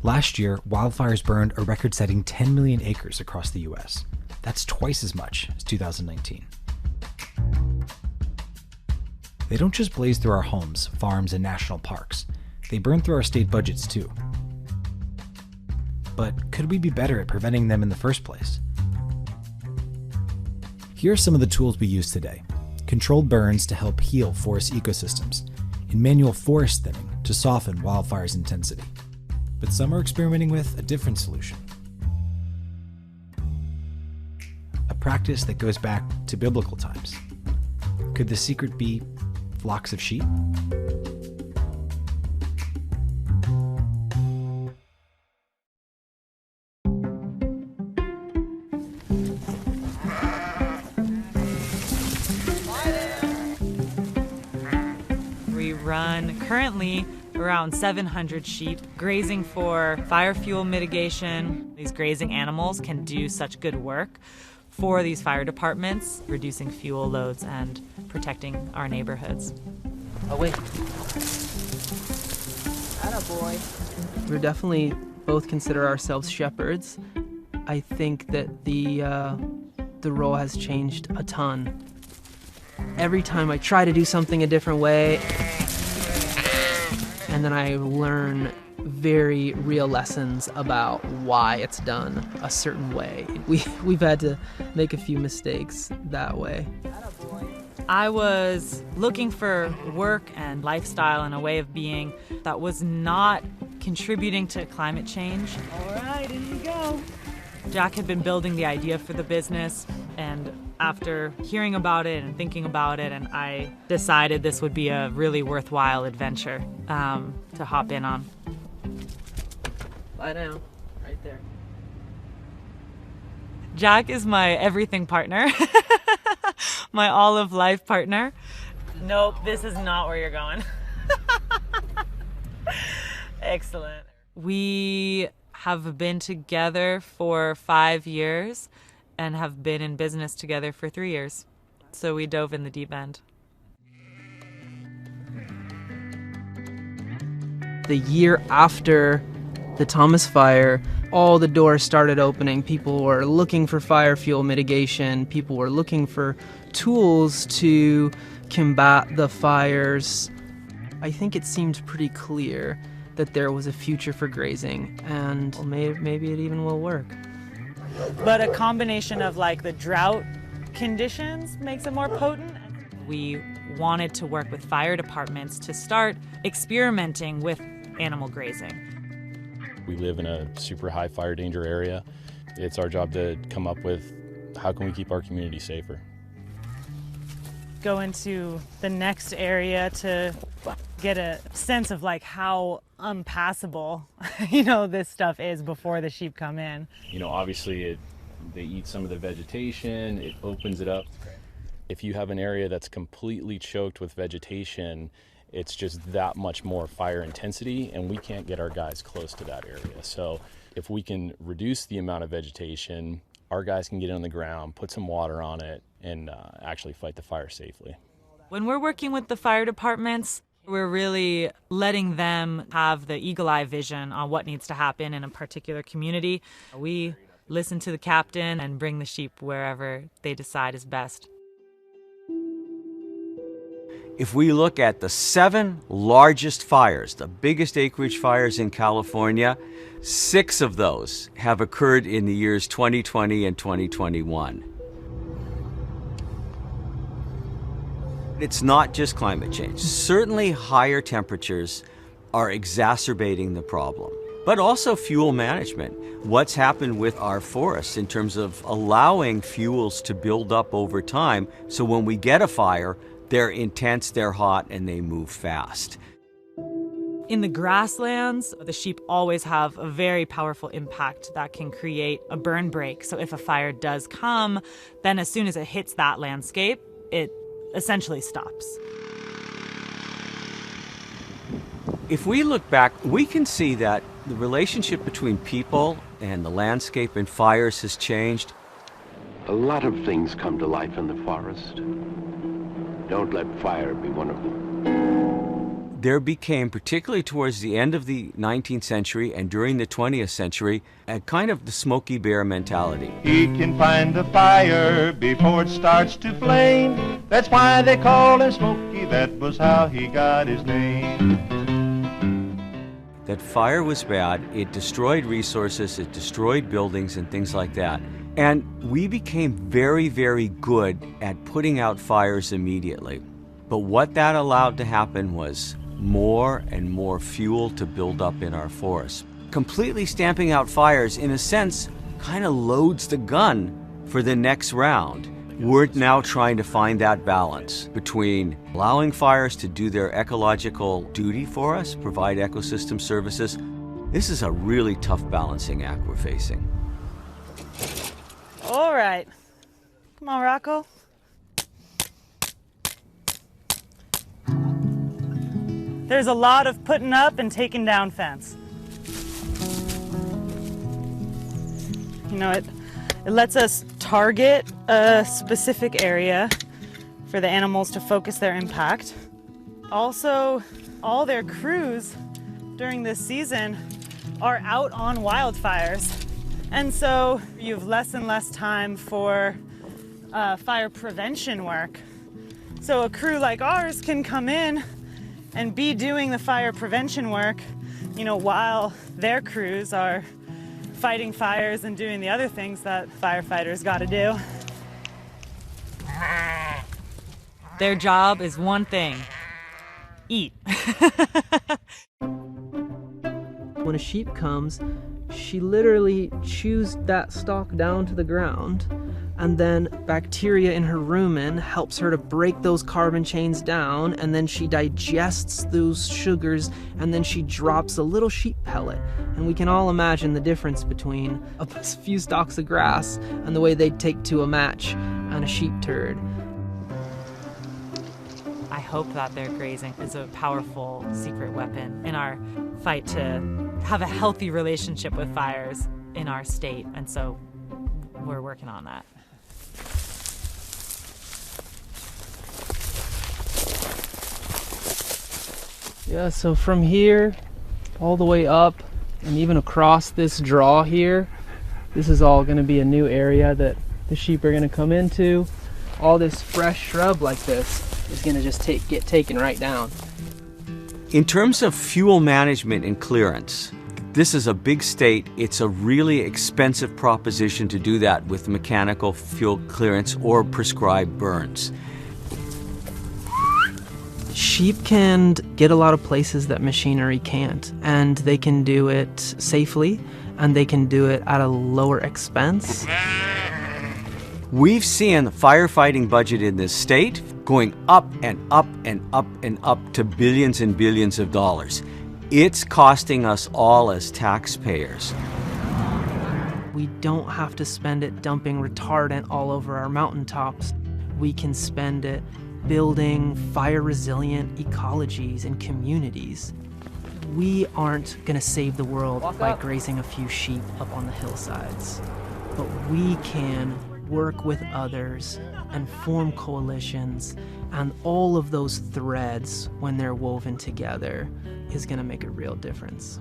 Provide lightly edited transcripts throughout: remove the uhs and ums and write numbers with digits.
Last year, wildfires burned a record-setting 10 million acres across the US. That's twice as much as 2019. They don't just blaze through our homes, farms, and national parks. They burn through our state budgets too. But could we be better at preventing them in the first place? Here are some of the tools we use today. Controlled burns to help heal forest ecosystems, and manual forest thinning to soften wildfire's intensity. But some are experimenting with a different solution. A practice that goes back to biblical times. Could the secret be flocks of sheep? We run currently around 700 sheep grazing for fire fuel mitigation. These grazing animals can do such good work for these fire departments, reducing fuel loads and protecting our neighborhoods. Oh, wait. Attaboy. We definitely both consider ourselves shepherds. I think that the role has changed a ton. Every time I try to do something a different way, and then I learn very real lessons about why it's done a certain way. We've had to make a few mistakes that way. I was looking for work and lifestyle and a way of being that was not contributing to climate change. All right, in you go. Jack had been building the idea for the business, and after hearing about it and thinking about it, and I decided this would be a really worthwhile adventure to hop in on. Lie down, right there. Jack is my everything partner, my all of life partner. Nope, this is not where you're going. Excellent. We have been together for 5 years and have been in business together for 3 years. So we dove in the deep end. The year after the Thomas fire, all the doors started opening. People were looking for fire fuel mitigation. People were looking for tools to combat the fires. I think it seemed pretty clear that there was a future for grazing, and maybe it even will work. But a combination of like the drought conditions makes it more potent. We wanted to work with fire departments to start experimenting with animal grazing. We live in a super high fire danger area. It's our job to come up with how can we keep our community safer. Go into the next area to get a sense of like how unpassable, this stuff is before the sheep come in. Obviously they eat some of the vegetation, it opens it up. If you have an area that's completely choked with vegetation, it's just that much more fire intensity, and we can't get our guys close to that area. So if we can reduce the amount of vegetation, our guys can get on the ground, put some water on it, and actually fight the fire safely. When we're working with the fire departments, we're really letting them have the eagle eye vision on what needs to happen in a particular community. We listen to the captain and bring the sheep wherever they decide is best. If we look at the 7 largest fires, the biggest acreage fires in California, 6 of those have occurred in the years 2020 and 2021. It's not just climate change. Certainly higher temperatures are exacerbating the problem, but also fuel management. What's happened with our forests in terms of allowing fuels to build up over time, so when we get a fire, they're intense, they're hot, and they move fast. In the grasslands, the sheep always have a very powerful impact that can create a burn break. So if a fire does come, then as soon as it hits that landscape, it essentially stops. If we look back, we can see that the relationship between people and the landscape and fires has changed. A lot of things come to life in the forest. Don't let fire be one of them. there became, particularly towards the end of the 19th century and during the 20th century, a kind of the Smokey Bear mentality. He can find the fire before it starts to flame. That's why they call him Smokey. That was how he got his name. That fire was bad. It destroyed resources, it destroyed buildings and things like that. And we became very, very good at putting out fires immediately. But what that allowed to happen was more and more fuel to build up in our forests. Completely stamping out fires, in a sense, kind of loads the gun for the next round. We're now trying to find that balance between allowing fires to do their ecological duty for us, provide ecosystem services. This is a really tough balancing act we're facing. All right. Come on, Rocco. There's a lot of putting up and taking down fence. You know, it lets us target a specific area for the animals to focus their impact. Also, all their crews during this season are out on wildfires. And so you have less and less time for fire prevention work. So a crew like ours can come in and be doing the fire prevention work, you know, while their crews are fighting fires and doing the other things that firefighters got to do. Their job is one thing: eat. When a sheep comes, she literally chews that stalk down to the ground, and then bacteria in her rumen helps her to break those carbon chains down, and then she digests those sugars, and then she drops a little sheep pellet. And we can all imagine the difference between a few stalks of grass and the way they'd take to a match and a sheep turd. I hope that their grazing is a powerful secret weapon in our fight to have a healthy relationship with fires in our state, and so we're working on that. Yeah, so from here all the way up and even across this draw here, this is all going to be a new area that the sheep are going to come into. All this fresh shrub like this is going to just get taken right down. In terms of fuel management and clearance, this is a big state. It's a really expensive proposition to do that with mechanical fuel clearance or prescribed burns. Sheep can get a lot of places that machinery can't, and they can do it safely, and they can do it at a lower expense. We've seen the firefighting budget in this state going up and up and up and up to billions and billions of dollars. It's costing us all as taxpayers. We don't have to spend it dumping retardant all over our mountaintops. We can spend it building fire-resilient ecologies and communities. We aren't going to save the world by grazing a few sheep up on the hillsides, but we can work with others and form coalitions, and all of those threads, when they're woven together, is going to make a real difference.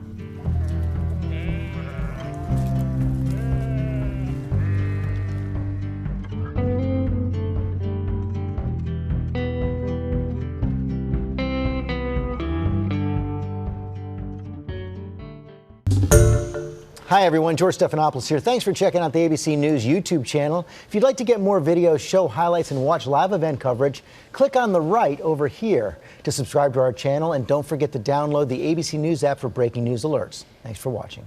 Hi everyone, George Stephanopoulos here. Thanks for checking out the ABC News YouTube channel. If you'd like to get more videos, show highlights, and watch live event coverage, click on the right over here to subscribe to our channel, and don't forget to download the ABC News app for breaking news alerts. Thanks for watching.